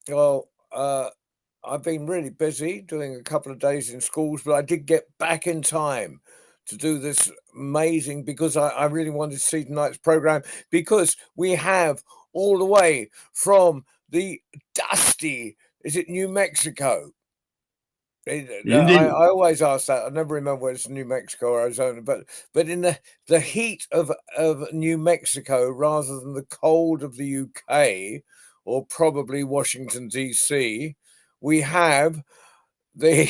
Well, I've been really busy doing a couple of days in schools, but I did get back in time to do this amazing because I really wanted to see tonight's program because we have all the way from the dusty, is it New Mexico? Indeed. I always ask that. I never remember whether it's New Mexico or Arizona, but in the heat of New Mexico rather than the cold of the UK or probably Washington DC, we have the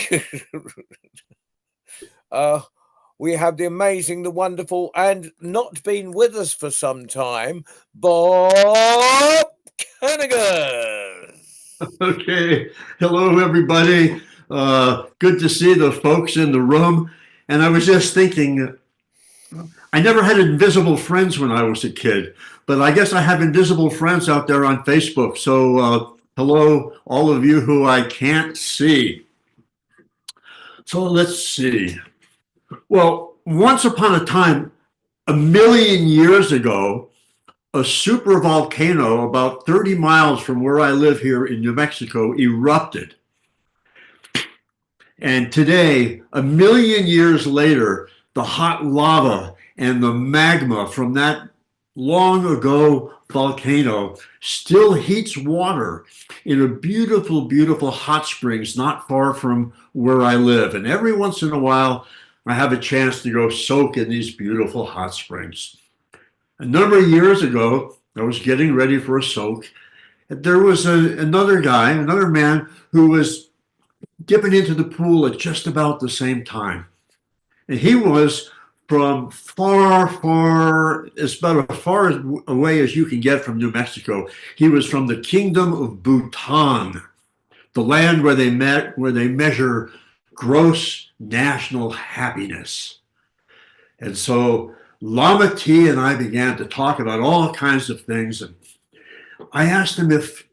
uh, we have the amazing, the wonderful, and not been with us for some time, Bob Kanegis. Okay. Hello, everybody. Good to see the folks in the room. And I was just thinking, I never had invisible friends when I was a kid, but I guess I have invisible friends out there on Facebook. So, hello, all of you who I can't see. So, let's see. Well, once upon a time, a million years ago, a super volcano about 30 miles from where I live here in New Mexico erupted. And today, a million years later, the hot lava and the magma from that long ago volcano still heats water in a beautiful, beautiful hot springs not far from where I live. And every once in a while, I have a chance to go soak in these beautiful hot springs. A number of years ago, I was getting ready for a soak. There was another guy, another man who was dipping into the pool at just about the same time. And he was from far, far, as about as far away as you can get from New Mexico. He was from the kingdom of Bhutan, the land where they measure gross national happiness. And so Lama T and I began to talk about all kinds of things. And I asked him if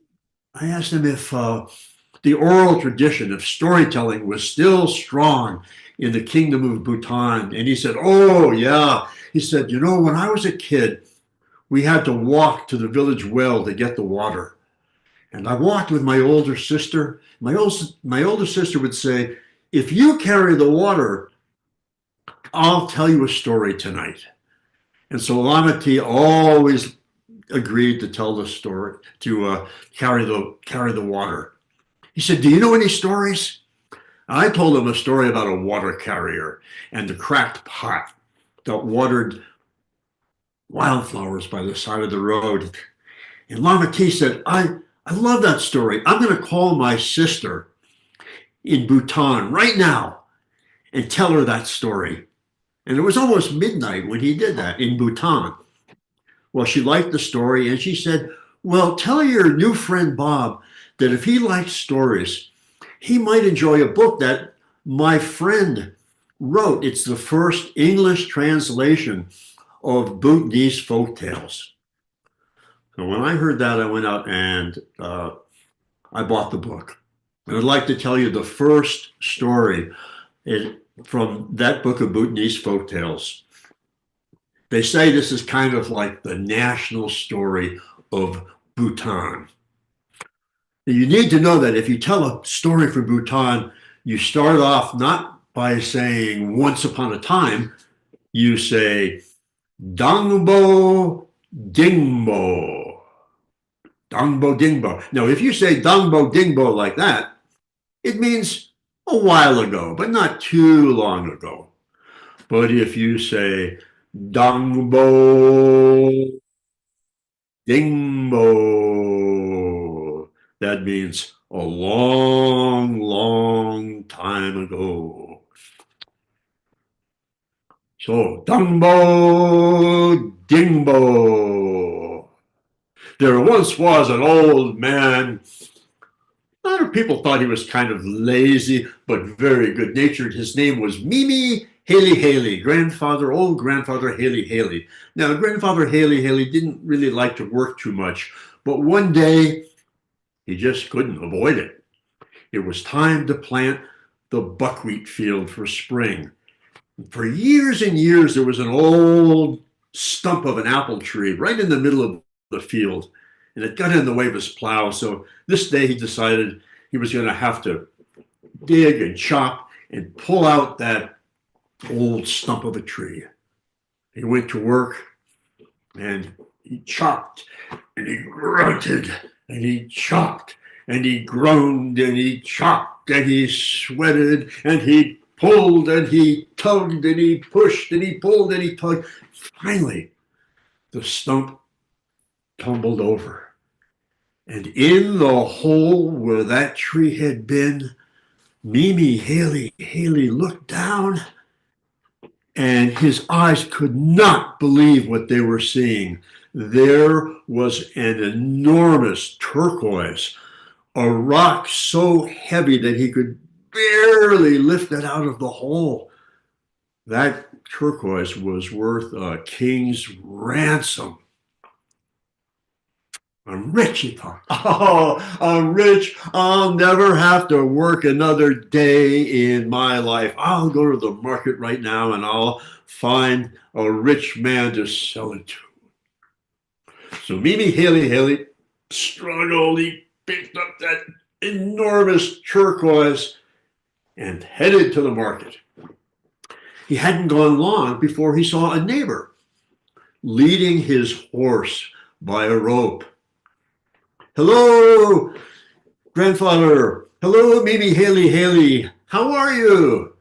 the oral tradition of storytelling was still strong in the kingdom of Bhutan. And he said, "Oh, yeah." He said, "You know, when I was a kid, we had to walk to the village well to get the water. And I walked with my older sister. My older sister would say, 'If you carry the water, I'll tell you a story tonight.'" And so Lamati always agreed to tell the story, to carry the water. He said, "Do you know any stories?" I told him a story about a water carrier and the cracked pot that watered wildflowers by the side of the road. And Lama T said, I love that story. I'm going to call my sister in Bhutan right now and tell her that story." And it was almost midnight when he did that in Bhutan. Well, she liked the story and she said, "Well, tell your new friend Bob that if he likes stories, he might enjoy a book that my friend wrote. It's the first English translation of Bhutanese folk tales." So when I heard that, I went out and I bought the book. And I'd like to tell you the first story from that book of Bhutanese folk tales. They say this is kind of like the national story of Bhutan. You need to know that if you tell a story from Bhutan, you start off not by saying once upon a time, you say Dangbo Dingbo. Dangbo Dingbo. Now, if you say Dangbo Dingbo like that, it means a while ago, but not too long ago. But if you say Dangbo Dingbo, that means a long, long time ago. So, Dangbo Dingbo. There once was an old man. A lot of people thought he was kind of lazy, but very good natured. His name was Mimi Haley Haley, old grandfather Haley Haley. Now, grandfather Haley Haley didn't really like to work too much, but one day he just couldn't avoid it. It was time to plant the buckwheat field for spring. For years and years, there was an old stump of an apple tree right in the middle of the field. and it got in the way of his plow. So this day he decided he was going to have to dig and chop and pull out that old stump of a tree. He went to work and he chopped and he grunted and he chopped and he groaned and he chopped and he sweated and he pulled and he tugged and he pushed and he pulled and he tugged. Finally, the stump tumbled over. And in the hole where that tree had been, Mimi Haley looked down, and his eyes could not believe what they were seeing. There was an enormous turquoise, a rock so heavy that he could barely lift it out of the hole. That turquoise was worth a king's ransom. I'm rich, he thought. Oh, I'm rich. I'll never have to work another day in my life. I'll go to the market right now and I'll find a rich man to sell it to. So Mimi Haley struggled. He picked up that enormous turquoise and headed to the market. He hadn't gone long before he saw a neighbor leading his horse by a rope. Hello, grandfather. Hello, Mimi Haley. How are you?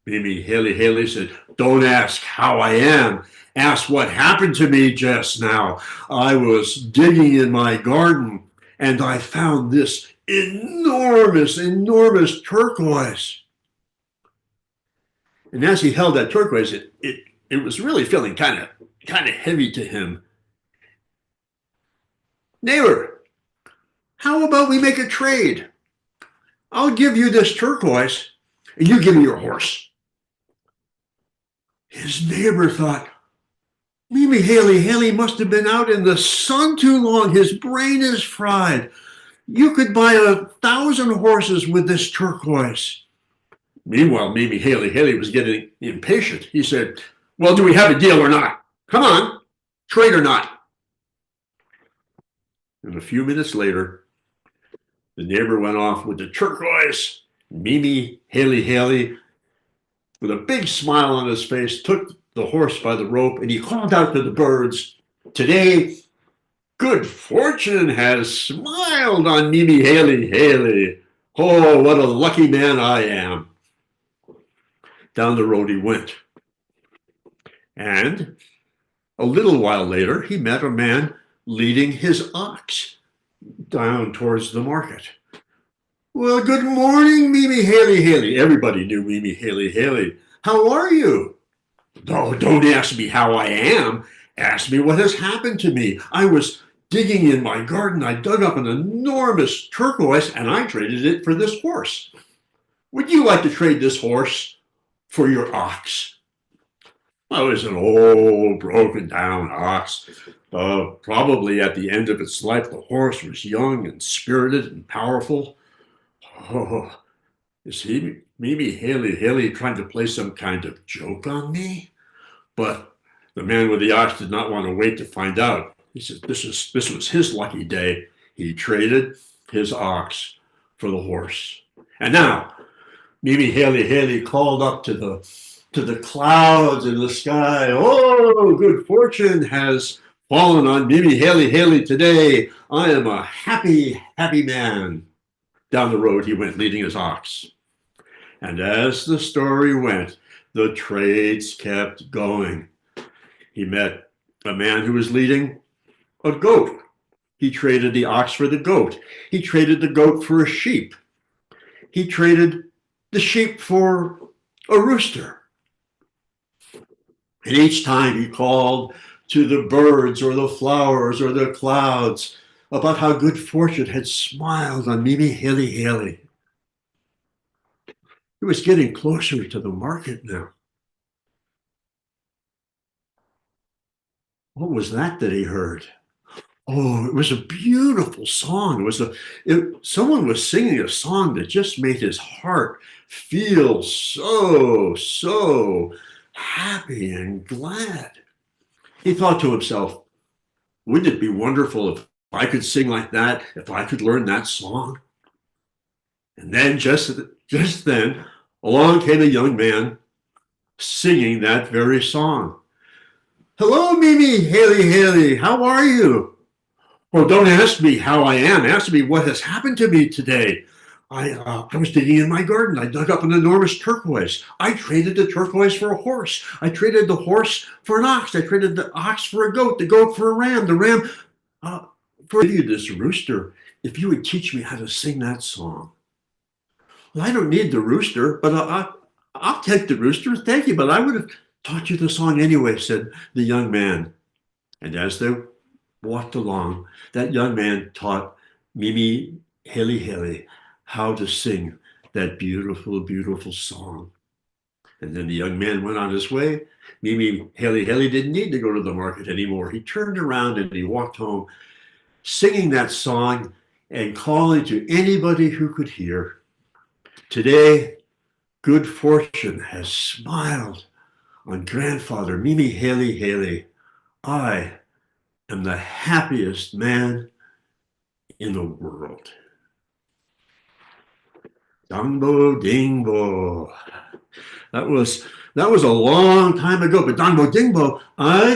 Mimi Haley said, don't ask how I am. Ask what happened to me just now. I was digging in my garden and I found this enormous turquoise. And as he held that turquoise, it was really feeling kind of heavy to him. Neighbor, how about we make a trade? I'll give you this turquoise and you give me your horse. His neighbor thought, Mimi Haley must have been out in the sun too long. His brain is fried. You could buy 1,000 horses with this turquoise. Meanwhile, Mimi Haley was getting impatient. He said, well, do we have a deal or not? Come on, trade or not? And a few minutes later, the neighbor went off with the turquoise. Mimi Haley, with a big smile on his face, took the horse by the rope and he called out to the birds, today, good fortune has smiled on Mimi Haley. Oh, what a lucky man I am. Down the road he went. And a little while later, he met a man leading his ox down towards the market. Well, good morning, Mimi Haley. Everybody knew Mimi Haley. How are you? Oh, don't ask me how I am. Ask me what has happened to me. I was digging in my garden. I dug up an enormous turquoise and I traded it for this horse. Would you like to trade this horse for your ox? Well, it was an old, broken down ox. Probably at the end of its life, the horse was young and spirited and powerful. Oh, is he, Mimi Haley trying to play some kind of joke on me? But the man with the ox did not want to wait to find out. He said this was his lucky day. He traded his ox for the horse. And now, Mimi Haley called up to the clouds in the sky. Oh, good fortune has fallen on Mimi Haley today. I am a happy man. Down the road he went leading his ox. And as the story went, the trades kept going. He met a man who was leading a goat. He traded the ox for the goat. He traded the goat for a sheep. He traded the sheep for a rooster. And each time he called to the birds or the flowers or the clouds about how good fortune had smiled on Mimi Haley. He was getting closer to the market now. What was that he heard? Oh, it was a beautiful song. Someone was singing a song that just made his heart feel so happy and glad. He thought to himself, wouldn't it be wonderful if I could sing like that, if I could learn that song. And then just then, along came a young man singing that very song. Hello, Mimi, Haley, Haley, how are you? Well, don't ask me how I am. Ask me what has happened to me today. I was digging in my garden. I dug up an enormous turquoise. I traded the turquoise for a horse. I traded the horse for an ox. I traded the ox for a goat, the goat for a ram, the ram for you, this rooster, if you would teach me how to sing that song. Well, I don't need the rooster, but I'll take the rooster. Thank you, but I would have taught you the song anyway, said the young man. And as they walked along, that young man taught Mimi Haley Haley how to sing that beautiful, beautiful song. And then the young man went on his way. Mimi Haley Haley didn't need to go to the market anymore. He turned around and he walked home singing that song and calling to anybody who could hear. Today, good fortune has smiled on grandfather Mimi Haley Haley. I am the happiest man in the world. Dongbo Dingbo. That was a long time ago, but Dongbo Dingbo, I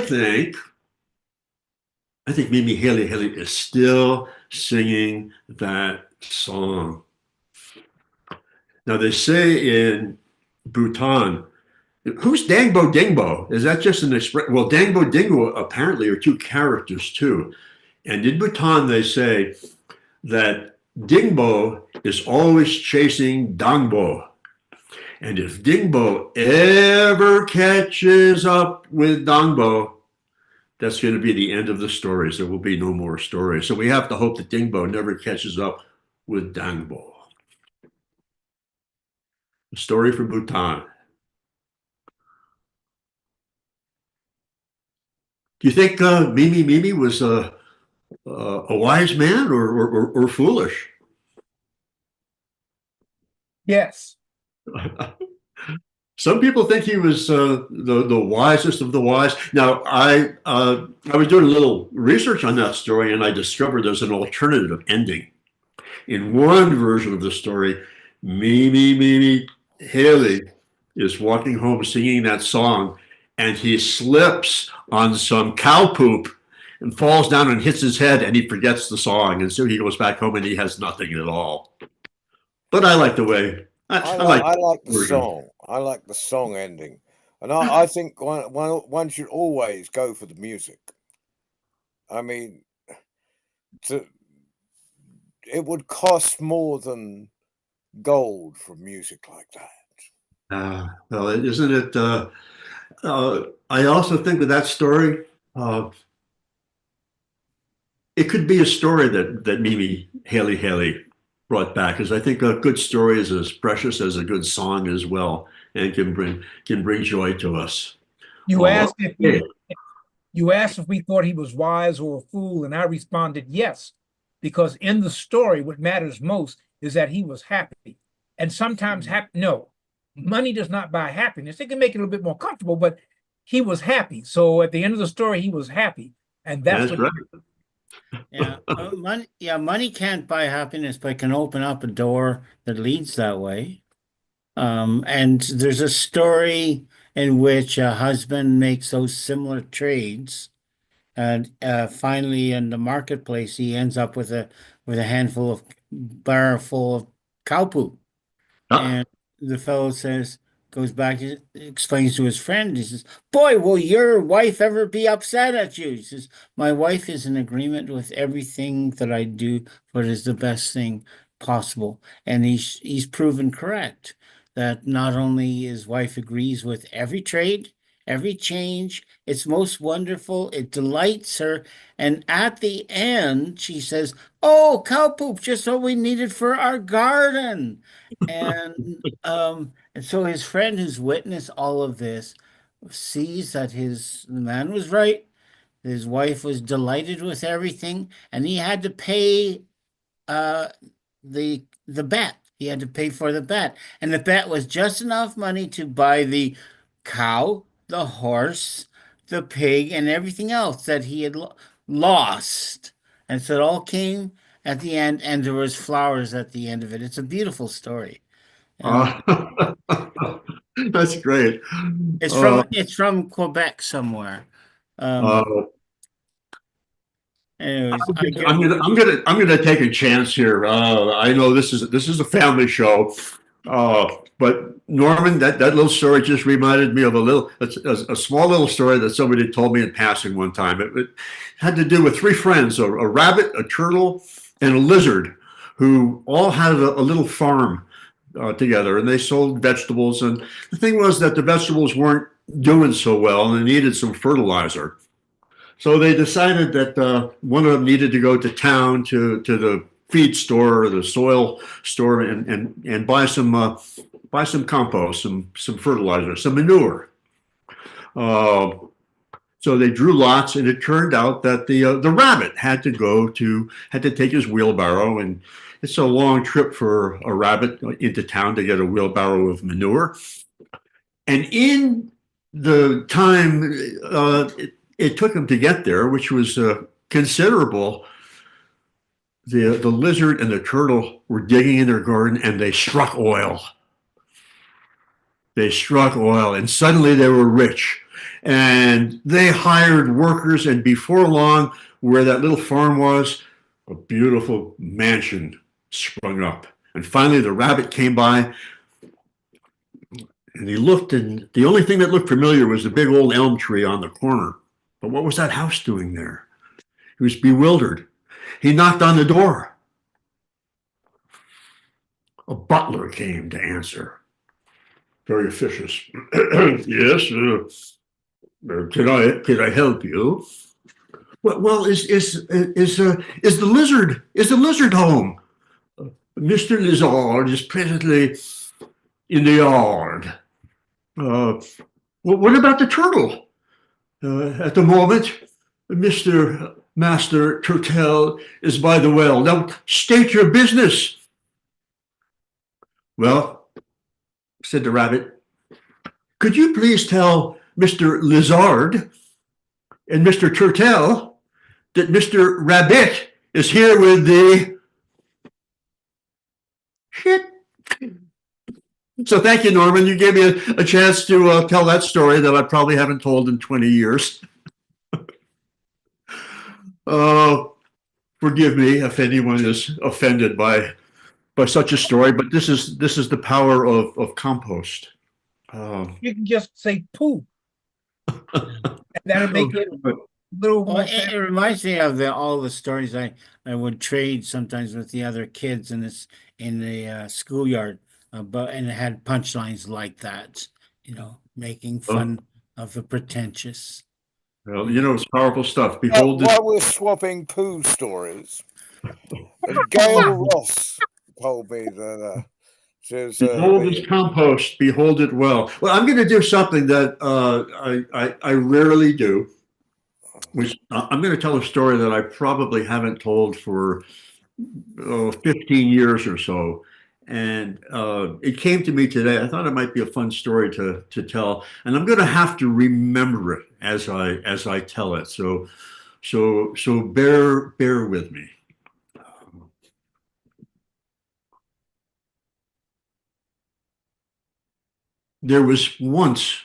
think Mimi Haley Haley is still singing that song. Now they say in Bhutan, who's Dangbo Dingbo? Is that just an expression? Well, Dangbo Dingbo apparently are two characters too. And in Bhutan, they say that Dingbo is always chasing Dangbo. And if Dingbo ever catches up with Dangbo, that's going to be the end of the stories. There will be no more stories. So we have to hope that Dingbo never catches up with Dangbo. A story from Bhutan. Do you think Mimi was a wise man or foolish? Yes. Some people think he was the wisest of the wise. Now, I was doing a little research on that story, and I discovered there's an alternative ending. In one version of the story, Mimi Haley is walking home singing that song, and he slips on some cow poop and falls down and hits his head, and he forgets the song, and so he goes back home and he has nothing at all. But I like the way. I like the song. I like the song ending, and I think one should always go for the music. I mean, it would cost more than gold for music like that. Well, isn't it? I also think with that story, it could be a story that Mimi Haley brought back, because I think a good story is as precious as a good song as well, and can bring joy to us. You asked if we thought he was wise or a fool, and I responded yes, because in the story, what matters most is that he was happy. And sometimes no, money does not buy happiness. It can make it a little bit more comfortable, but he was happy. So at the end of the story, he was happy, and that's what. Right. Money can't buy happiness, but it can open up a door that leads that way. And there's a story in which a husband makes those similar trades, and finally in the marketplace he ends up with a handful of bar full of cow poop. And the fellow goes back and explains to his friend, he says, boy, will your wife ever be upset at you? He says, my wife is in agreement with everything that I do, for it is the best thing possible. And he's proven correct, that not only his wife agrees with every trade, every change, it's most wonderful, it delights her. And at the end, she says, oh, cow poop, just what we needed for our garden. And so his friend who's witnessed all of this sees that the man was right. His wife was delighted with everything, and he had to pay the bet. He had to pay for the bet, and the bet was just enough money to buy the cow, the horse, the pig, and everything else that he had lost. And so it all came at the end, and there was flowers at the end of it. It's a beautiful story. Uh, that's great. It's Uh, from Quebec somewhere. uh, Anyways, I'm gonna take a chance here. I know this is a family show, but Norman, that little story just reminded me of a small little story that somebody told me in passing one time. It had to do with three friends: a rabbit, a turtle, and a lizard, who all had a little farm together, and they sold vegetables. And the thing was that the vegetables weren't doing so well, and they needed some fertilizer. So they decided that one of them needed to go to town to the feed store or the soil store and buy some compost, some fertilizer, some manure. Uh, so they drew lots, and it turned out that the rabbit had to take his wheelbarrow, and it's a long trip for a rabbit into town to get a wheelbarrow of manure. And in the time it took him to get there, which was considerable, the lizard and the turtle were digging in their garden, and they struck oil. They struck oil, and suddenly they were rich. And they hired workers, and before long, where that little farm was, a beautiful mansion sprung up. And finally, the rabbit came by, and he looked, and the only thing that looked familiar was the big old elm tree on the corner. But what was that house doing there? He was bewildered. He knocked on the door. A butler came to answer. Very officious. Yes, can I help you? Well, is the lizard home? Mr. Lizard is presently in the yard. What about the turtle? At the moment, Mr. Master Turtle is by the well. Now, state your business. Well, said the rabbit, could you please tell Mr. Lizard and Mr. Turtle that Mr. Rabbit is here with the shit? So thank you, Norman. You gave me a chance to tell that story that I probably haven't told in 20 years. Forgive me if anyone is offended by such a story, but this is the power of compost. You can just say poo. And that'll make it a little Well, more. it reminds me of all the stories I would trade sometimes with the other kids in the schoolyard, and it had punchlines like that, making fun of the pretentious. Well, it's powerful stuff. Behold this. While we're swapping poo stories, Gail Ross told me that Behold this compost, behold it well. Well, I'm going to do something that I rarely do, which I'm going to tell a story that I probably haven't told for 15 years or so. And it came to me today. I thought it might be a fun story to tell, and I'm going to have to remember it as I tell it. So bear with me. There was once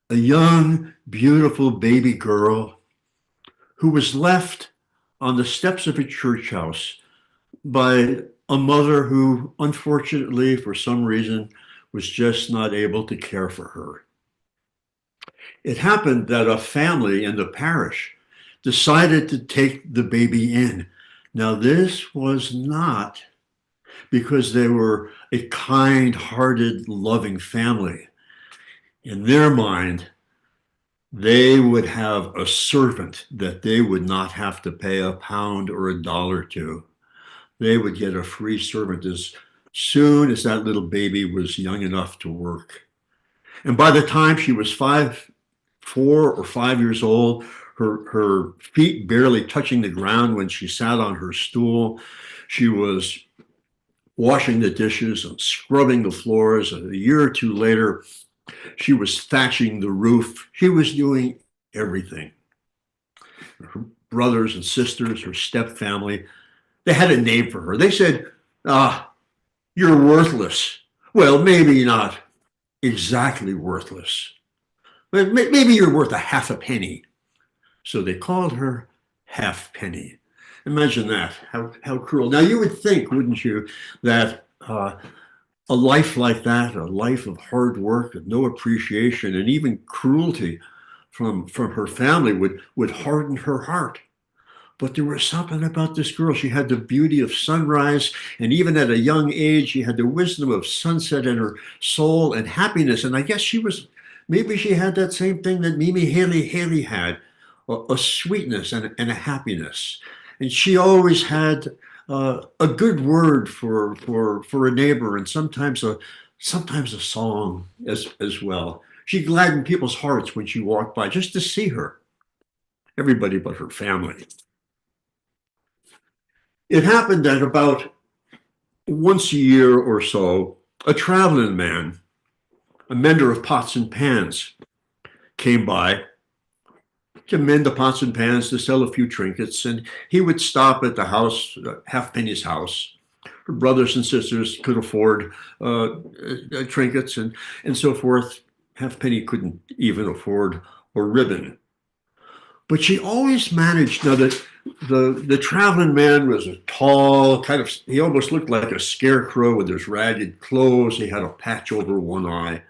a young, beautiful baby girl who was left on the steps of a church house by a mother who, unfortunately, for some reason, was just not able to care for her. It happened that a family in the parish decided to take the baby in. Now, this was not because they were a kind-hearted, loving family. In their mind, they would have a servant that they would not have to pay a pound or a dollar to. They would get a free servant as soon as that little baby was young enough to work. And by the time she was 4 or 5 years old, her feet barely touching the ground when she sat on her stool, she was washing the dishes and scrubbing the floors. And a year or two later, she was thatching the roof. She was doing everything. Her brothers and sisters, her step family, they had a name for her. They said, "Ah, you're worthless." Well, maybe not exactly worthless, but maybe you're worth a half a penny. So they called her Halfpenny. Imagine that. How cruel. Now, you would think, wouldn't you, that a life like that, a life of hard work and no appreciation and even cruelty from her family would harden her heart. But there was something about this girl. She had the beauty of sunrise, and even at a young age, she had the wisdom of sunset in her soul and happiness. And I guess maybe she had that same thing that Mimi Haley had, a sweetness and a happiness. And she always had a good word for a neighbor, and sometimes a song as well. She gladdened people's hearts when she walked by just to see her. Everybody but her family. It happened that about once a year or so, a traveling man, a mender of pots and pans, came by to mend the pots and pans, to sell a few trinkets, and he would stop at the house, Halfpenny's house. Her brothers and sisters could afford trinkets and so forth. Halfpenny couldn't even afford a ribbon. But she always managed. Now, the traveling man was a tall, he almost looked like a scarecrow with his ragged clothes. He had a patch over one eye,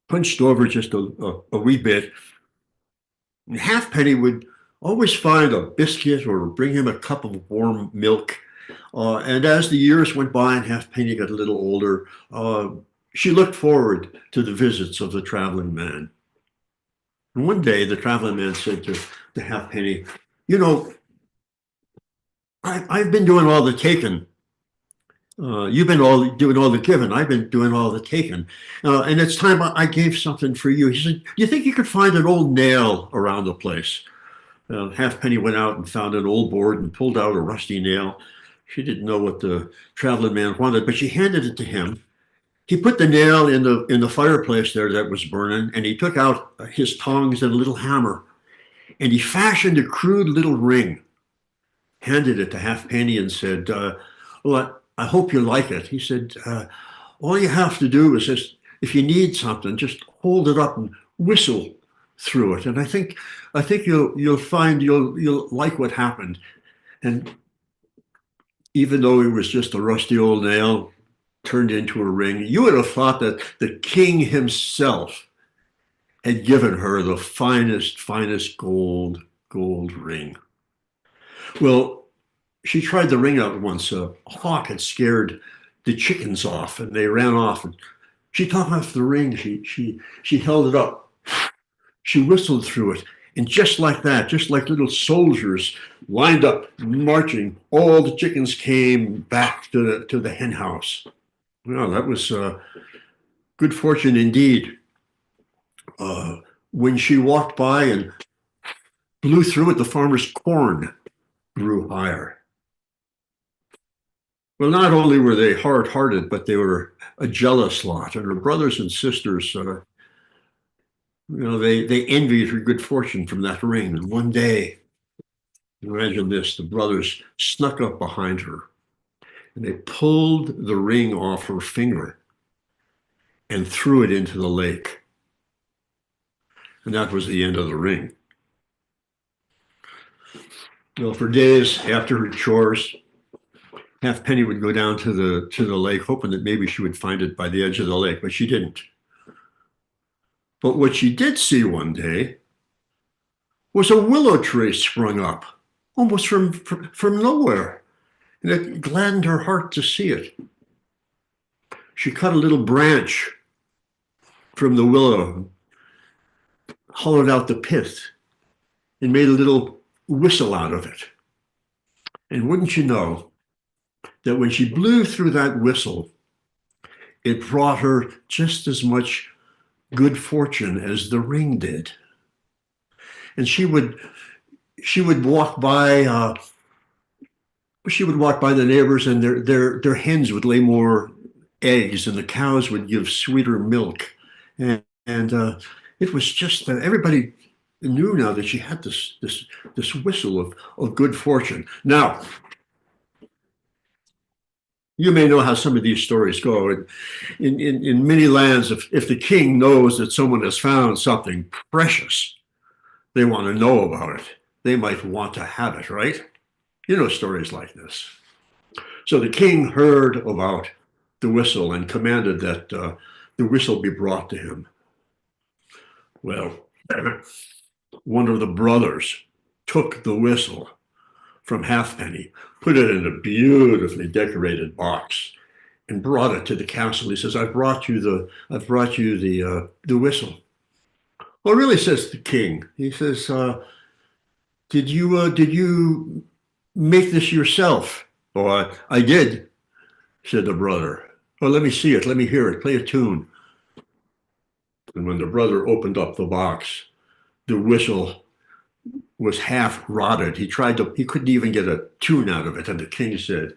punched over just a wee bit. And Halfpenny would always find a biscuit or bring him a cup of warm milk. And as the years went by and Halfpenny got a little older, she looked forward to the visits of the traveling man. And one day, the traveling man said to Halfpenny, "You know, I've been doing all the taking. You've been doing all the giving. I've been doing all the taking. And it's time I gave something for you." He said, "Do you think you could find an old nail around the place?" Halfpenny went out and found an old board and pulled out a rusty nail. She didn't know what the traveling man wanted, but she handed it to him. He put the nail in the fireplace there that was burning, and he took out his tongs and a little hammer, and he fashioned a crude little ring, handed it to Halfpenny, and said, "Well, I hope you like it." He said, "All you have to do is just, if you need something, just hold it up and whistle through it, and I think you'll find you'll like what happened." And even though it was just a rusty old nail turned into a ring, you would have thought that the king himself had given her the finest gold ring. Well, she tried the ring out once. A hawk had scared the chickens off, and they ran off. And she took off the ring. She held it up. She whistled through it, and just like that, just like little soldiers lined up, marching, all the chickens came back to the hen house. Well, that was good fortune indeed. When she walked by and blew through it, the farmer's corn grew higher. Well, not only were they hard-hearted, but they were a jealous lot. And her brothers and sisters, they envied her good fortune from that ring. And one day, imagine this, the brothers snuck up behind her and they pulled the ring off her finger and threw it into the lake. And that was the end of the ring. Well, for days after her chores, Halfpenny would go down to the lake, hoping that maybe she would find it by the edge of the lake, but she didn't. But what she did see one day was a willow tree sprung up, almost from nowhere. And it gladdened her heart to see it. She cut a little branch from the willow, hollowed out the pith, and made a little whistle out of it. And wouldn't you know that when she blew through that whistle, it brought her just as much good fortune as the ring did. And she would walk by the neighbors, and their hens would lay more eggs, and the cows would give sweeter milk, and it was just everybody knew now that she had this whistle of good fortune. Now, you may know how some of these stories go. In many lands, if the king knows that someone has found something precious, they want to know about it. They might want to have it, right? You know stories like this. So the king heard about the whistle and commanded that the whistle be brought to him. Well, one of the brothers took the whistle from Halfpenny, put it in a beautifully decorated box, and brought it to the castle. He says, "I've brought you the whistle." "Well, really," says the king. He says, did you make this yourself?" "Oh, I did," said the brother. "Well, let me see it. Let me hear it. Play a tune." And when the brother opened up the box, the whistle was half rotted. He couldn't even get a tune out of it. And the king said,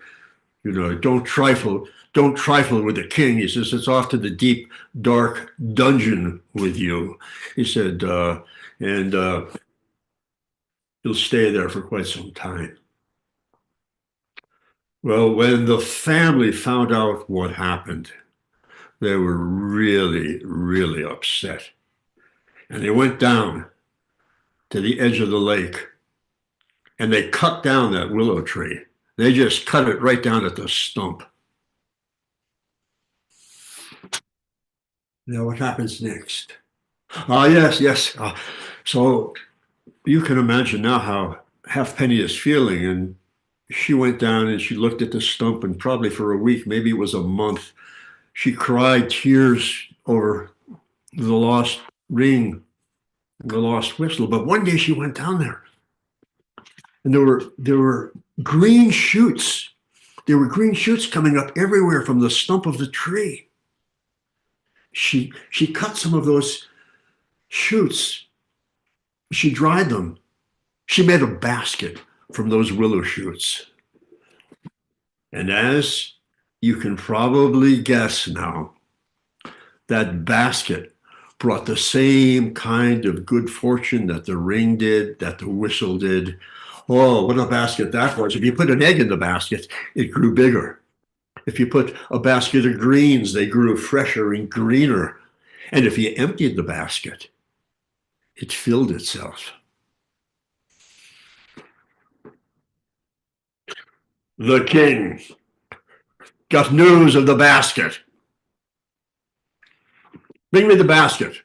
"Don't trifle with the king." He says, "It's off to the deep, dark dungeon with you." He said, and he'll stay there for quite some time. Well, when the family found out what happened, they were really, really upset. And they went down to the edge of the lake and they cut down that willow tree. They just cut it right down at the stump. Now, what happens next? Yes. So you can imagine now how Halfpenny is feeling. And she went down and she looked at the stump, and probably for a week, maybe it was a month, she cried tears over the lost ring, the lost whistle. But one day she went down there, and there were green shoots. There were green shoots coming up everywhere from the stump of the tree. She cut some of those shoots. She dried them. She made a basket from those willow shoots. And as you can probably guess now, that basket brought the same kind of good fortune that the ring did, that the whistle did. Oh, what a basket that was. If you put an egg in the basket, it grew bigger. If you put a basket of greens, they grew fresher and greener. And if you emptied the basket, it filled itself. The king got news of the basket. "Bring me the basket."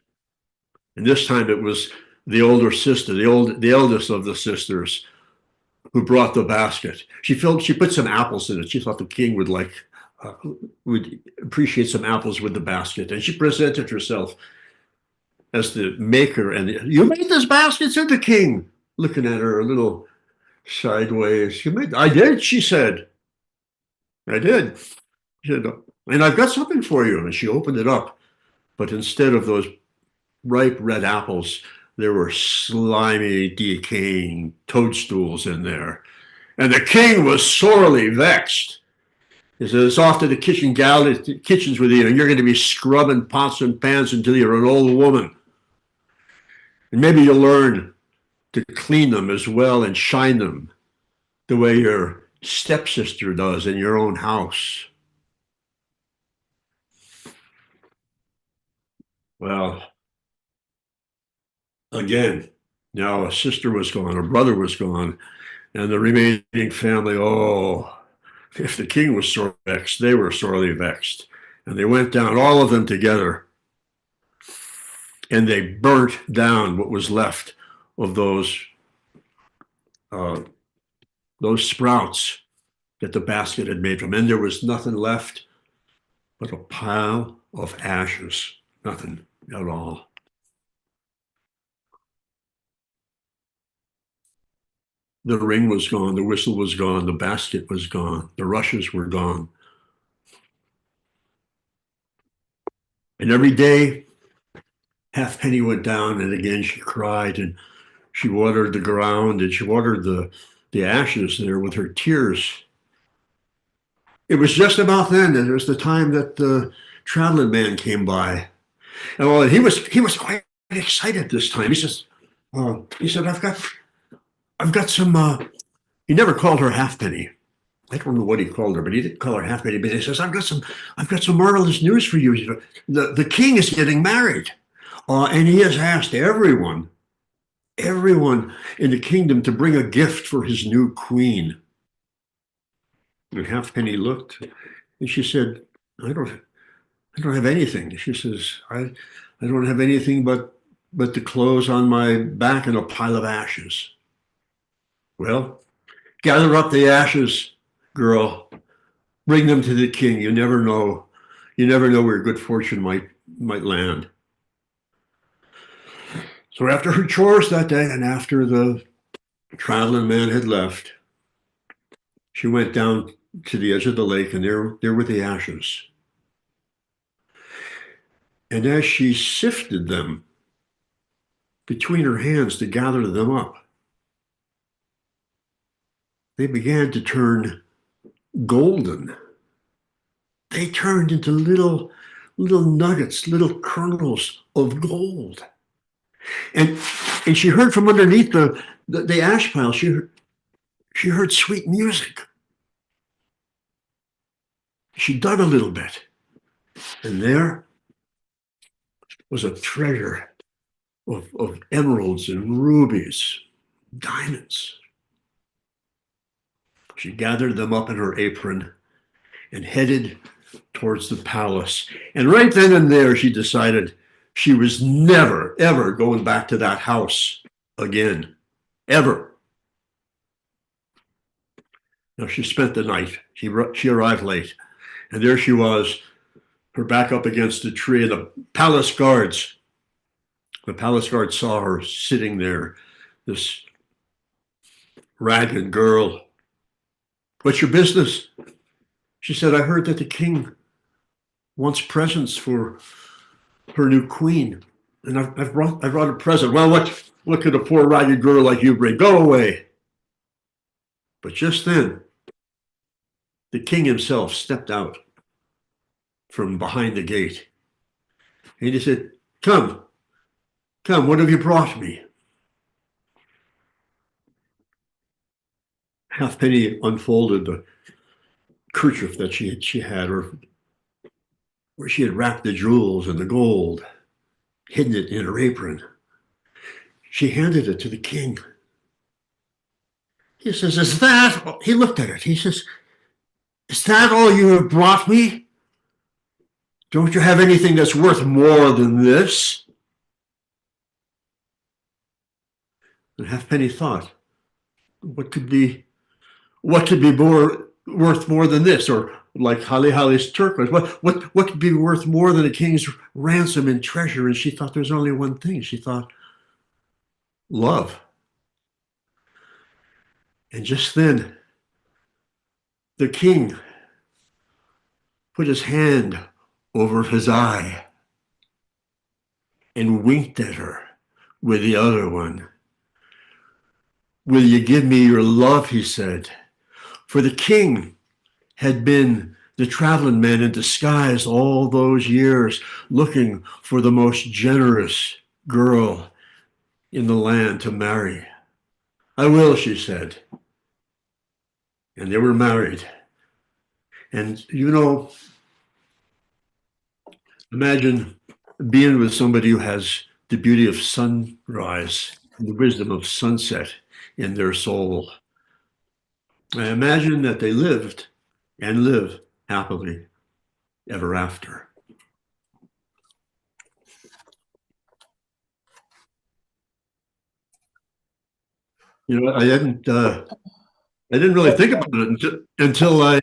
And this time it was the older sister, the eldest of the sisters, who brought the basket. She put some apples in it. She thought the king would appreciate some apples with the basket. And she presented herself as the maker. And "You made this basket?" said the king, looking at her a little sideways. "I did," she said. "I did." She said, "And I've got something for you." And she opened it up. But instead of those ripe red apples, there were slimy, decaying toadstools in there. And the king was sorely vexed. He said, "It's off to the kitchens with you, and you're going to be scrubbing pots and pans until you're an old woman. And maybe you'll learn to clean them as well and shine them the way your stepsister does in your own house." Well, again, now a sister was gone, a brother was gone, and the remaining family, if the king was sore vexed, they were sorely vexed. And they went down, all of them together, and they burnt down what was left of those sprouts that the basket had made from. And there was nothing left but a pile of ashes, nothing at all. The ring was gone, the whistle was gone, the basket was gone, the rushes were gone. And every day, Halfpenny went down, and again she cried, and she watered the ground, and she watered the ashes there with her tears. It was just about then, and it was the time that the traveling man came by. And he was quite excited this time. He says, he said, I've got some. He never called her Halfpenny. I don't know what he called her, but he didn't call her Halfpenny. But he says, I've got some marvelous news for you. He said, the king is getting married, and he has asked everyone in the kingdom to bring a gift for his new queen. And Halfpenny looked, and she said, I don't have anything. She says, I don't have anything but the clothes on my back and a pile of ashes. Well, gather up the ashes, girl. Bring them to the king. You never know where good fortune might land. So after her chores that day, and after the traveling man had left, she went down to the edge of the lake, and there were the ashes. And as she sifted them between her hands to gather them up, they began to turn golden. They turned into little nuggets, little kernels of gold. And she heard from underneath the ash pile, she heard sweet music. She dug a little bit, and there was a treasure of emeralds and rubies, diamonds. She gathered them up in her apron and headed towards the palace. And right then and there, she decided she was never, ever going back to that house again, ever. Now, she spent the night. She arrived late, and there she was, her back up against a tree, and the palace guards saw her sitting there, this ragged girl. What's your business? She said, I heard that the king wants presents for her new queen, and I brought a present. Well, what could a poor ragged girl like you bring? Go away. But just then, the king himself stepped out from behind the gate, and he said, Come, what have you brought me? Halfpenny unfolded the kerchief that she had, or where she had wrapped the jewels and the gold, hidden it in her apron. She handed it to the king. He says, is that, he looked at it, he says, is that all you have brought me? Don't you have anything that's worth more than this? And Halfpenny thought, what could be worth more than this? Or like Holly's turquoise, what could be worth more than a king's ransom and treasure? And she thought there's only one thing. She thought, love. And just then, the king put his hand over his eye and winked at her with the other one. Will you give me your love, he said. For the king had been the traveling man in disguise all those years, looking for the most generous girl in the land to marry. I will, she said. And they were married. And imagine being with somebody who has the beauty of sunrise and the wisdom of sunset in their soul. I imagine that they lived and live happily ever after. I didn't really think about it until I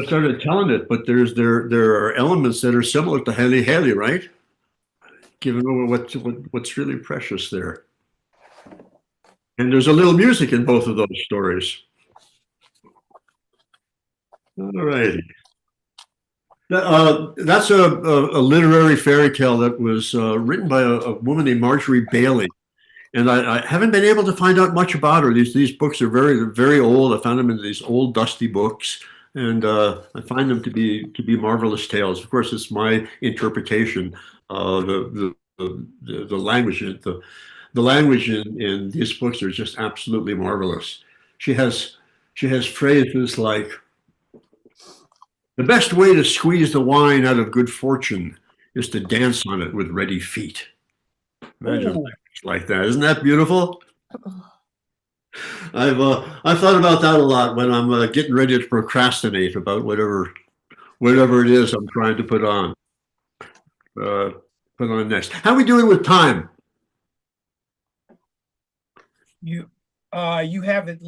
started telling it. But there are elements that are similar to Haley Haley, right? Giving over what's really precious there. And there's a little music in both of those stories. All righty. That's a literary fairy tale that was written by a woman named Marjorie Bailey. And I haven't been able to find out much about her. These books are very, very old. I found them in these old dusty books. And I find them to be marvelous tales. Of course, it's my interpretation. The language, the language in these books are just absolutely marvelous. She has phrases like, "The best way to squeeze the wine out of good fortune is to dance on it with ready feet." Imagine Ooh. language like that. Isn't that beautiful? I've thought about that a lot when I'm getting ready to procrastinate about whatever it is I'm trying to uh, put on next. How are we doing with time? You have it.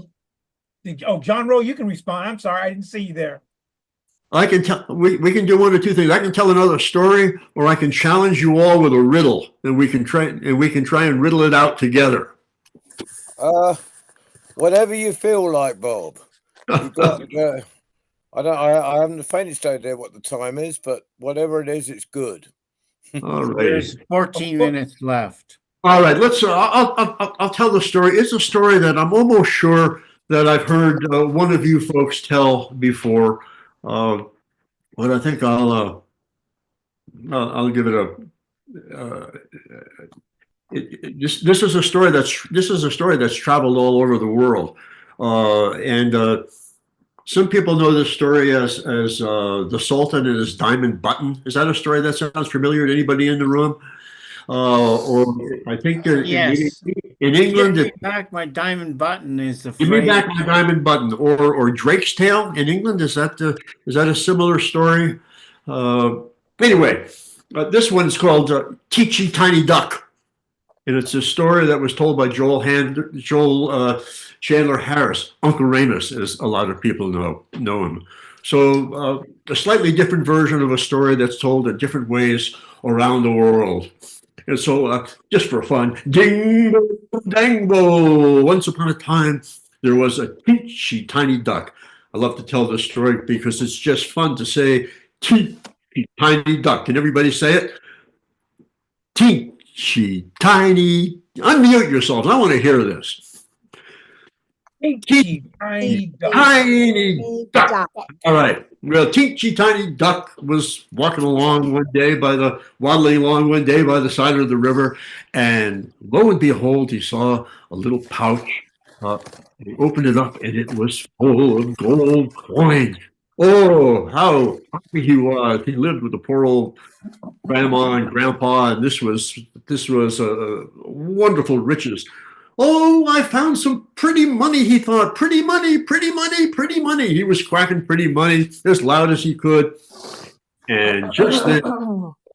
Oh, John Rowe, you can respond. I'm sorry, I didn't see you there. I can tell we can do one or two things. I can tell another story, or I can challenge you all with a riddle, and we can try and riddle it out together. Whatever you feel like, Bob. You've got. I haven't the faintest idea what the time is, but whatever it is, it's good. All right. There's 14 minutes left. All right. Let's. I'll tell the story. It's a story that I'm almost sure that I've heard one of you folks tell before. But I think I'll give it a. This is a story that's traveled all over the world, and some people know this story as the Sultan and his diamond button. Is that a story that sounds familiar to anybody in the room? Or I think Yes. in England, Give me back my diamond button is the give me phrase. back my diamond button, or Drake's Tail in England. Is that a similar story? Anyway, this one's called Teachy Tiny Duck. And it's a story that was told by Joel Chandler Harris, Uncle Remus, as a lot of people know him. So a slightly different version of a story that's told in different ways around the world. And so just for fun, dingo dango. Once upon a time, there was a teachy tiny duck. I love to tell this story because it's just fun to say teachy tiny duck. Can everybody say it? Teachy tiny. Unmute yourselves. I want to hear this. Teachy tiny duck. Tiny duck. All right. Well, teachy tiny duck was waddling along one day by the side of the river, and lo and behold, he saw a little pouch. He opened it up, and it was full of gold coins. Oh, how happy he was! He lived with the poor old grandma and grandpa, and this was wonderful riches. Oh, I found some pretty money, he thought. Pretty money, pretty money, pretty money. He was quacking pretty money as loud as he could. And just then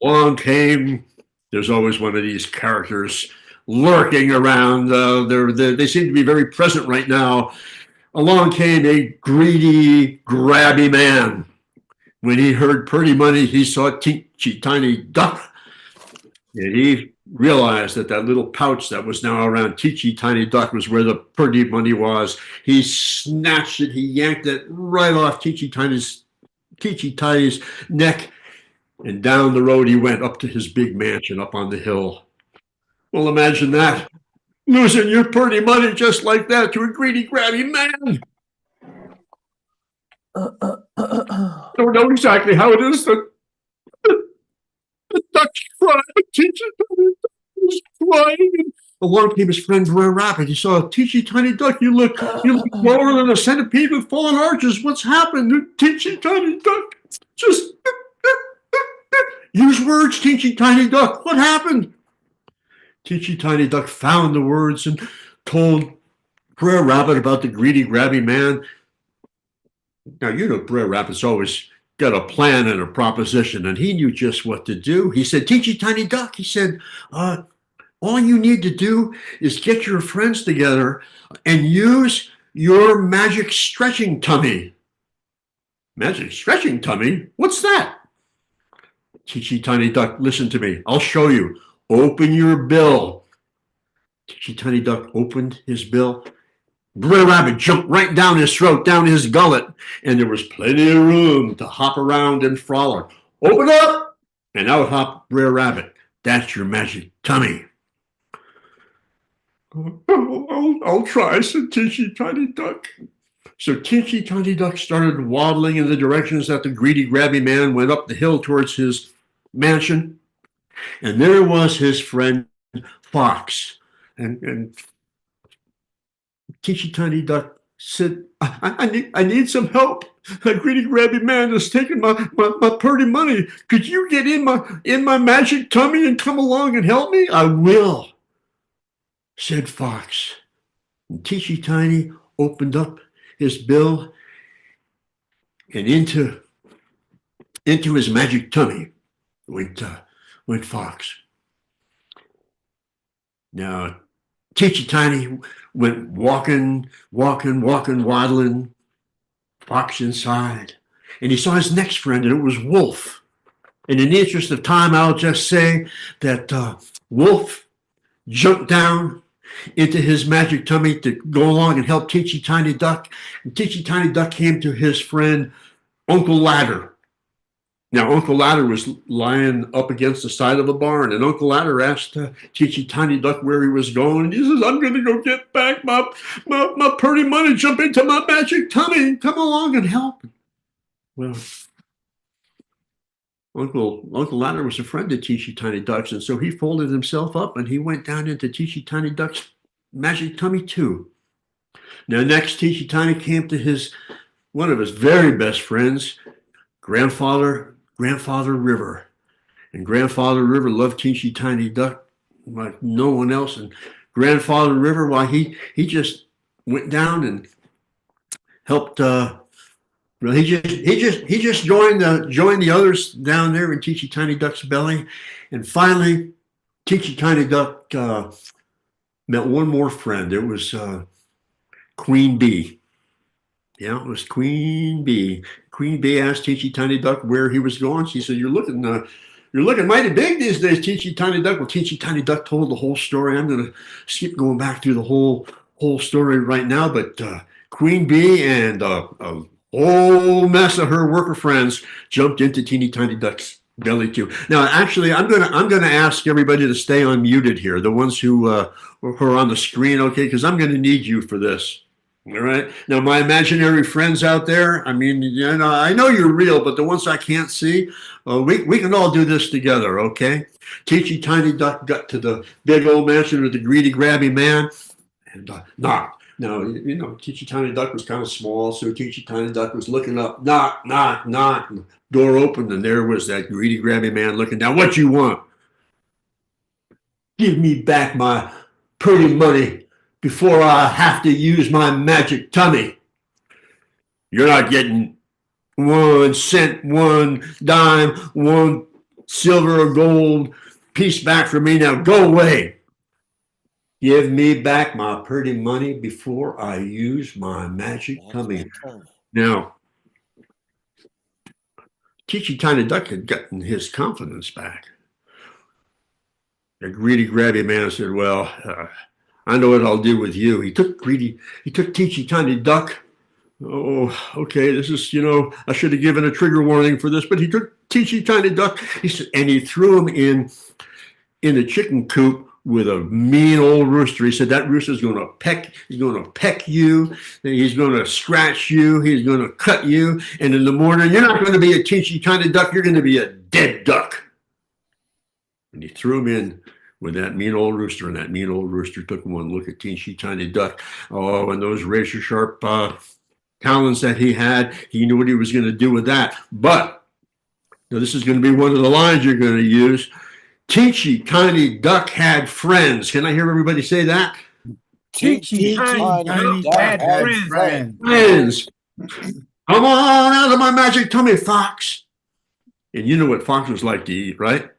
along came, there's always one of these characters lurking around. They seem to be very present right now. Along came a greedy, grabby man. When he heard pretty money, he saw teachy tiny duck. And he realized that little pouch that was now around teachy tiny duck was where the pretty money was. He snatched it, he yanked it right off teachy tiny's neck, and down the road he went up to his big mansion up on the hill. Well, imagine that, losing your pretty money just like that to a greedy, grabby man. Don't know exactly how it is that the duck's crying, teachy tiny duck is crying. And along came his friend Brer Rabbit. He saw a teachy tiny duck. You look lower than a centipede with fallen arches. What's happened? The teachy tiny duck just use words, teachy tiny duck. What happened? Teachy tiny duck found the words and told Brer Rabbit about the greedy, grabby man. Now, you know, Brer Rabbit's always got a plan and a proposition, and he knew just what to do. He said, Teachy tiny duck, he said, all you need to do is get your friends together and use your magic stretching tummy. Magic stretching tummy? What's that? Teachy tiny duck, listen to me. I'll show you. Open your bill. Teachy tiny duck opened his bill. Brer Rabbit jumped right down his throat, down his gullet, and there was plenty of room to hop around and frolic. Open up! And out hopped Brer Rabbit. That's your magic tummy. I'll try, said Teachy Tiny Duck. So Teachy Tiny Duck started waddling in the directions that the greedy, grabby man went up the hill towards his mansion. And there was his friend Fox. And Teachy Tiny Duck said, I need some help. A greedy grabby man has taken my pretty money. Could you get in my magic tummy and come along and help me? I will, said Fox. And Teachy Tiny opened up his bill, and into his magic tummy went Fox. Now, Teachy Tiny went walking, waddling, Fox inside. And he saw his next friend, and it was Wolf. And in the interest of time, I'll just say that Wolf jumped down into his magic tummy to go along and help Teachy Tiny Duck. And Teachy Tiny Duck came to his friend, Uncle Ladder. Now, Uncle Ladder was lying up against the side of a barn, and Uncle Ladder asked Teachy Tiny Duck where he was going. And he says, I'm going to go get back my pretty money, jump into my magic tummy. Come along and help. Well, Uncle Ladder was a friend of Teachy Tiny Duck's, and so he folded himself up, and he went down into Teachy Tiny Duck's magic tummy too. Now, next, Teachy Tiny came to one of his very best friends, Grandfather River. And Grandfather River loved Teachy Tiny Duck like no one else. And Grandfather River, why, he just went down and helped. He just joined the others down there in Teachy Tiny Duck's belly. And finally, Teachy Tiny Duck met one more friend. It was Queen Bee. Yeah, it was Queen Bee. Queen Bee asked Teachy Tiny Duck where he was going. She said, "You're looking mighty big these days, Teachy Tiny Duck." Well, Teachy Tiny Duck told the whole story. I'm going to skip going back through the whole story right now. But Queen Bee and a whole mess of her worker friends jumped into Teeny Tiny Duck's belly too. Now, actually, I'm gonna ask everybody to stay unmuted here. The ones who are on the screen, okay? Because I'm going to need you for this. All right. Now, my imaginary friends out there, I mean, you know, I know you're real, but the ones I can't see, we can all do this together, okay? Teachy Tiny Duck got to the big old mansion with the greedy, grabby man and knocked. Now, you know, Teachy Tiny Duck was kind of small, so Teachy Tiny Duck was looking up, knock, knock, knock. And the door opened, and there was that greedy, grabby man looking down. What you want? Give me back my pretty money before I have to use my magic tummy. You're not getting 1 cent, 1 dime, 1 silver or gold piece back from me. Now go away. Give me back my pretty money before I use my magic tummy. Now, Teachy Tiny Duck had gotten his confidence back. The greedy, grabby man said, well, I know what I'll do with you. He took Teachy Tiny Duck. Oh, okay, this is, you know, I should have given a trigger warning for this, but he took Teachy Tiny Duck, and he threw him in a chicken coop with a mean old rooster. He said, that rooster's going to peck you, he's going to scratch you, he's going to cut you, and in the morning, you're not going to be a Teachy Tiny Duck, you're going to be a dead duck. And he threw him in with that mean old rooster, and that mean old rooster took one look at Teachy Tiny Duck. Oh, and those razor sharp talons that he had, he knew what he was going to do with that. But now this is going to be one of the lines you're going to use. Teachy Tiny Duck had friends. Can I hear everybody say that? Teachy Tiny Duck had friends. Friends. Come on out of my magic tummy, Fox. And you know what Fox was like to eat, right?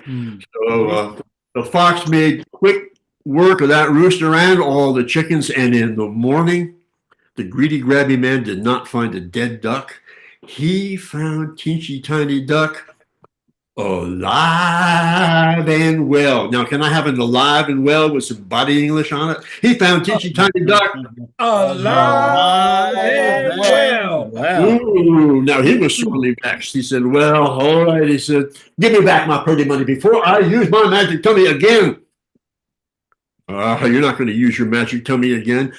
So the Fox made quick work of that rooster and all the chickens. And in the morning, the greedy, grabby man did not find a dead duck. He found Teachy Tiny Duck alive and well. Now, can I have an alive and well with some body English on it? He found Teachy Tiny Duck alive and well. Ooh, now he was sorely vexed. He said, well, all right. He said, give me back my pretty money before I use my magic tummy again. You're not going to use your magic tummy again.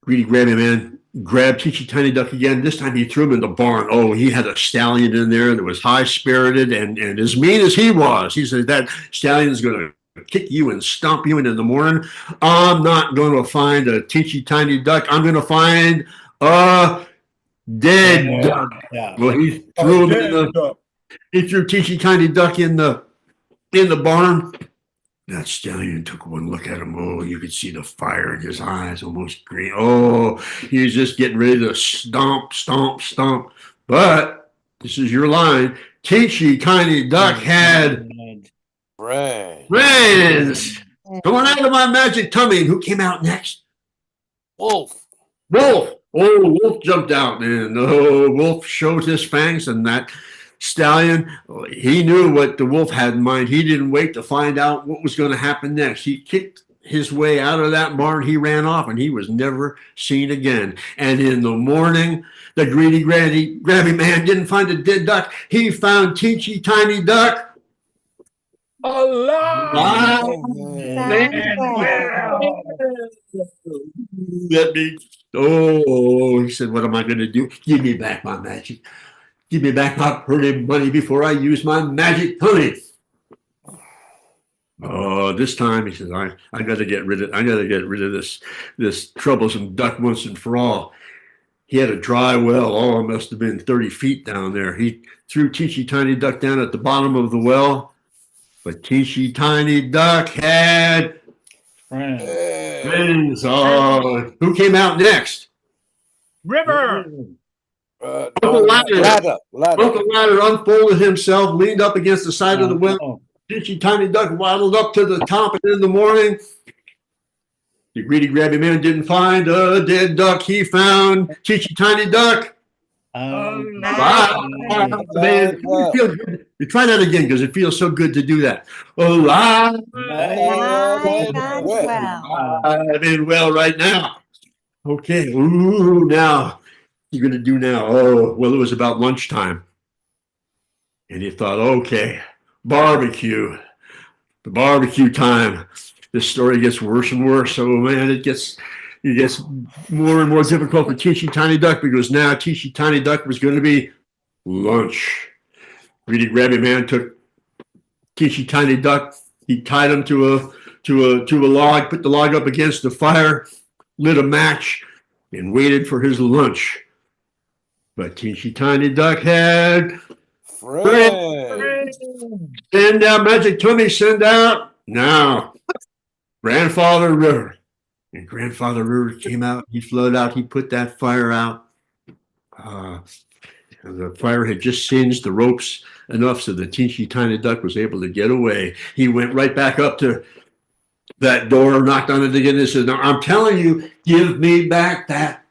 Greedy, grabby man grabbed Teachy Tiny Duck again. This time he threw him in the barn. Oh, he had a stallion in there that was high-spirited and as mean as he was. He said, that stallion is going to kick you and stomp you in the morning. I'm not going to find a teensy tiny duck. I'm going to find a dead duck. Yeah. Well, he Oh, threw him in dead the, duck. he threw teensy tiny duck in the barn. That stallion took one look at him. Oh, you could see the fire in his eyes, almost green. Oh, he was just getting ready to stomp, stomp, stomp. But this is your line. Teensy tiny duck had Right. friends. Come on out of my magic tummy. And who came out next? Wolf. Wolf. Oh, Wolf jumped out, and Wolf showed his fangs, and that stallion, he knew what the wolf had in mind. He didn't wait to find out what was going to happen next. He kicked his way out of that barn. He ran off, and he was never seen again. And in the morning, the greedy, grabby man didn't find a dead duck. He found Teensy Tiny Duck Alive and well. let me. Oh, he said, what am I going to do? Give me back my magic. Give me back my pretty money before I use my magic honey. Oh, this time he says, I got to get rid of this troublesome duck once and for all. He had a dry well. Oh, it must have been 30 feet down there. He threw Teensy Tiny Duck down at the bottom of the well. But Teensy Tiny Duck had friends. Oh, who came out next? River. Uncle Ladder. Ladder. Uncle Ladder unfolded himself, leaned up against the side of the well. Teensy Tiny Duck waddled up to the top, and in the morning, the greedy, grabby man didn't find a dead duck. He found Teensy Tiny Duck. Man, you try that again because it feels so good to do that. Alive and well right now. Okay. Ooh, now you're gonna do now. Oh, well, it was about lunchtime, and he thought, okay, barbecue. The barbecue time. This story gets worse and worse. Oh man, it gets more and more difficult for Teensy Tiny Duck because now Teensy Tiny Duck was going to be lunch. Greedy grabby man took Teensy Tiny Duck. He tied him to a log, put the log up against the fire, lit a match, and waited for his lunch. But Teensy Tiny Duck had friends. Send out, Magic Tummy, send out now. Grandfather River. And Grandfather River came out, he flowed out, he put that fire out. The fire had just singed the ropes enough so the Teensy Tiny Duck was able to get away. He went right back up to that door, knocked on it again, and said, "Now, I'm telling you, give me back that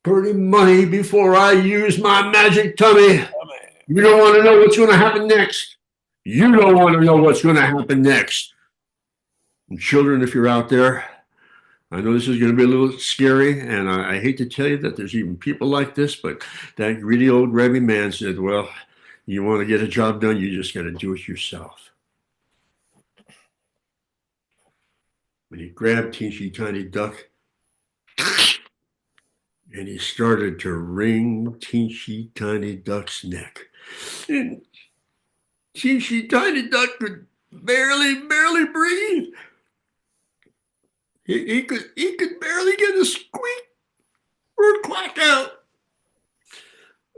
pretty money before I use my magic tummy. You don't want to know what's going to happen next. You don't want to know what's going to happen next." And children, if you're out there, I know this is going to be a little scary, and I hate to tell you that there's even people like this, but that greedy old grabby man said, well, you want to get a job done, you just got to do it yourself. When he grabbed Teensy Tiny Duck, and he started to wring Teensy Tiny Duck's neck. And Teensy Tiny Duck could barely breathe. He could barely get a squeak or a quack out,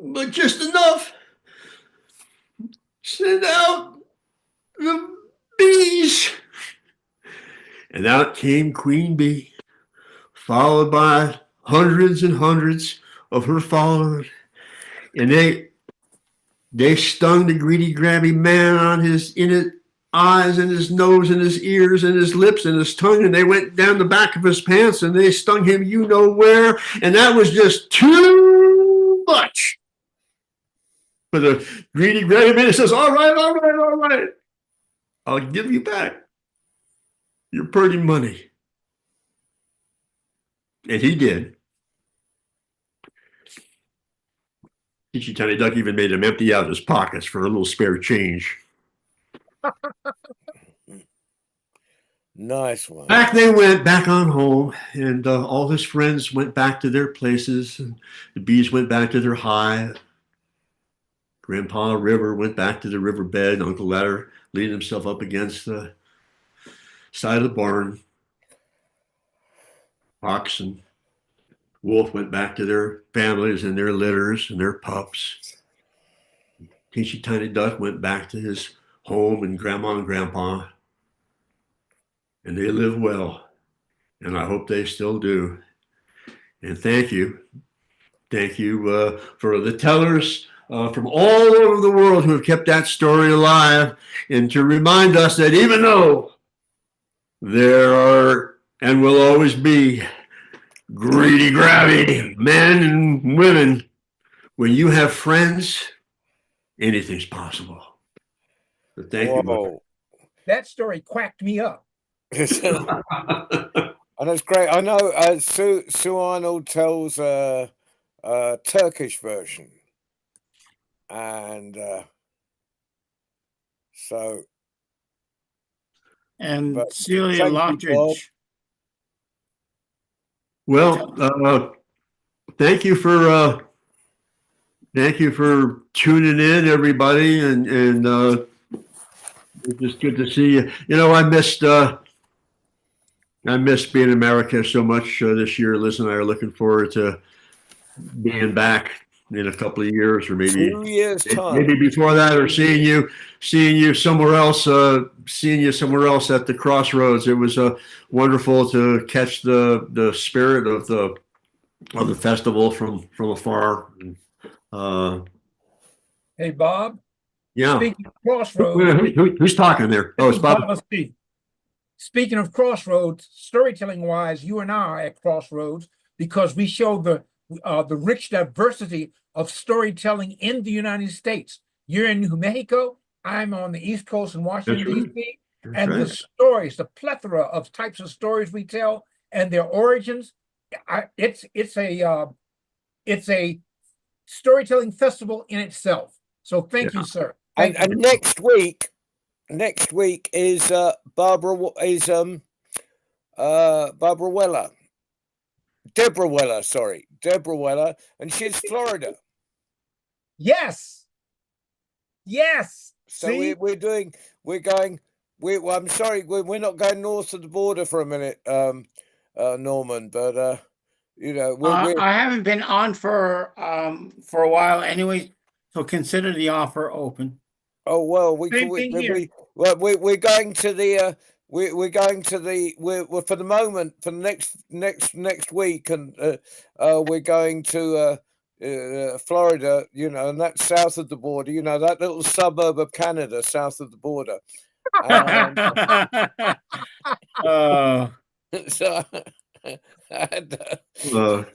but just enough. Send out the bees. And out came Queen Bee, followed by hundreds and hundreds of her followers. And they stung the greedy grabby man on his eyes and his nose and his ears and his lips and his tongue, and they went down the back of his pants and they stung him you know where, and that was just too much for the greedy grabby man. He says, all right, I'll give you back your pretty money. And he did. Teensy Tiny Duck even made him empty out his pockets for a little spare change. Nice one. Back they went back on home, and all his friends went back to their places. And the bees went back to their hive. Grandpa River went back to the riverbed. Uncle Ladder leaned himself up against the side of the barn. Fox and Wolf went back to their families and their litters and their pups. Teensy Tiny Duck went back to his home and Grandma and Grandpa. And they live well. And I hope they still do. And thank you. Thank you for the tellers from all over the world who have kept that story alive, and to remind us that even though there are and will always be greedy, grabby men and women, when you have friends, anything's possible. So thank you. Whoa. That story quacked me up. And that's great. I know Sue Arnold tells a Turkish version, and so. And But Celia thank you, Bob. Lottridge. Well, thank you for tuning in, everybody, and it's just good to see you. You know, I missed being in America so much this year. Liz and I are looking forward to being back in a couple of years, or maybe 2 years time. maybe before that, or seeing you somewhere else. Seeing you somewhere else at the crossroads. It was wonderful to catch the spirit of the festival from afar. Hey, Bob. Yeah. Speaking of Crossroads. Who's talking there? Oh, it's Bob. Policy. Speaking of Crossroads, storytelling wise, you and I are at Crossroads because we show the rich diversity of storytelling in the United States. You're in New Mexico. I'm on the East Coast in Washington, D.C. And the stories, the plethora of types of stories we tell and their origins, it's a storytelling festival in itself. So thank you, sir. And next week is Barbara Weller. Deborah Weller, and she's Florida. Yes. So we're going. I'm sorry, we're not going north of the border for a minute, Norman. But you know, I haven't been on for a while, anyway. So consider the offer open. Oh well, we're going to the. We're going to the. We're for the moment for the next week, and we're going to Florida. You know, and that's south of the border. You know, that little suburb of Canada south of the border. So. Well,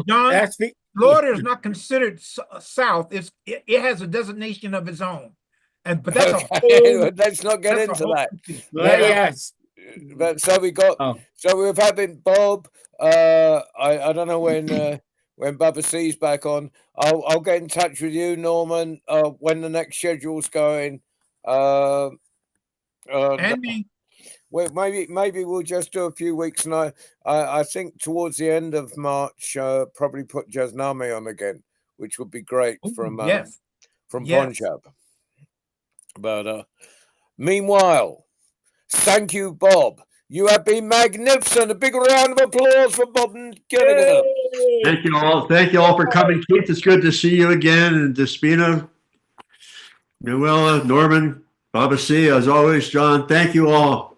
John, Florida is not considered south. It has a designation of its own, but that's a whole. Let's not get into that. Yes. But so we got. So we've having Bob. I don't know when Bubba C's back on. I'll get in touch with you, Norman. When the next schedule's going. And me. Well, maybe we'll just do a few weeks, and I think towards the end of March, probably put Jaznami on again, which would be great from Punjab. But meanwhile, thank you, Bob. You have been magnificent. A big round of applause for Bob and Kanegis. Thank you all. Thank you all for coming, Keith. It's good to see you again, and Despina, Noella, Norman, Baba C, as always, John. Thank you all.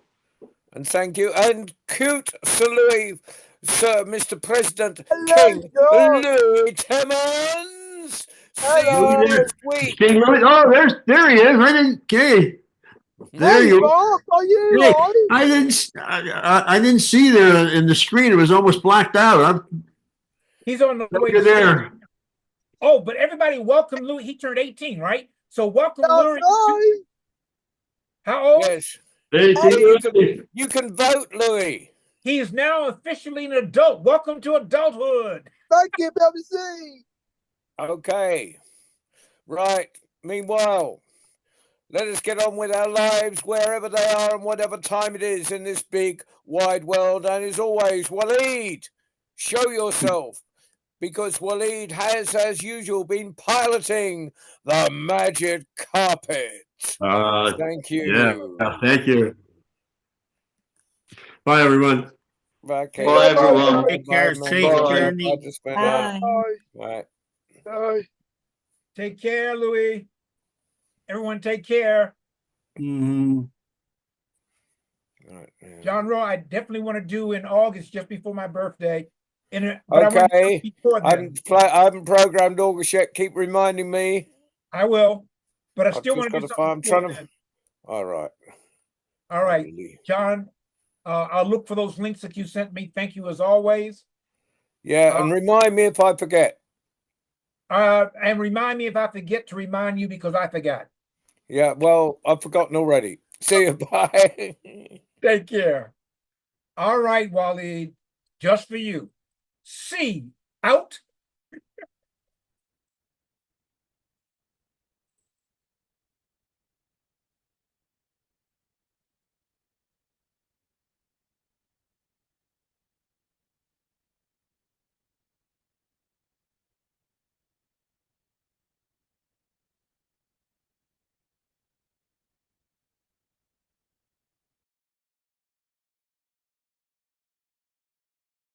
And thank you. And cute Sir Louis, Sir Mr. President, King Louis Timmons. See you next week. King Louis. Oh, there he is. I didn't. Okay. There you are. I didn't see there in the screen. It was almost blacked out. He's on the way there. Oh, but everybody, welcome Louis. He turned 18, right? So welcome Louis. How old? Yes. You can vote, Louis. He is now officially an adult. Welcome to adulthood. Thank you, BBC. Okay. Right. Meanwhile, let us get on with our lives wherever they are and whatever time it is in this big, wide world. And as always, Waleed, show yourself. because Waleed has, as usual, been piloting the magic carpet. Thank you. Yeah, thank you. Bye, everyone. Okay. Bye, everyone. Take care. Bye, Safe Amanda. Bye. journey. Participant. Bye. Bye. Bye. Take care, Louis. Everyone take care. Mhm. Right, yeah. John Roy, I definitely want to do in August, just before my birthday. But I want to do Okay. it before then. I haven't programmed August yet. Keep reminding me. I will, but I I've still just want to got do to something find. before Trying to. then. All right. All right, Lovely. John, I'll look for those links that you sent me. Thank you as always. Yeah, and remind me if I forget. And remind me if I forget to remind you, because I forgot. Yeah, well, I've forgotten already. See you. Bye. Take care. All right, Waleed, just for you. See out.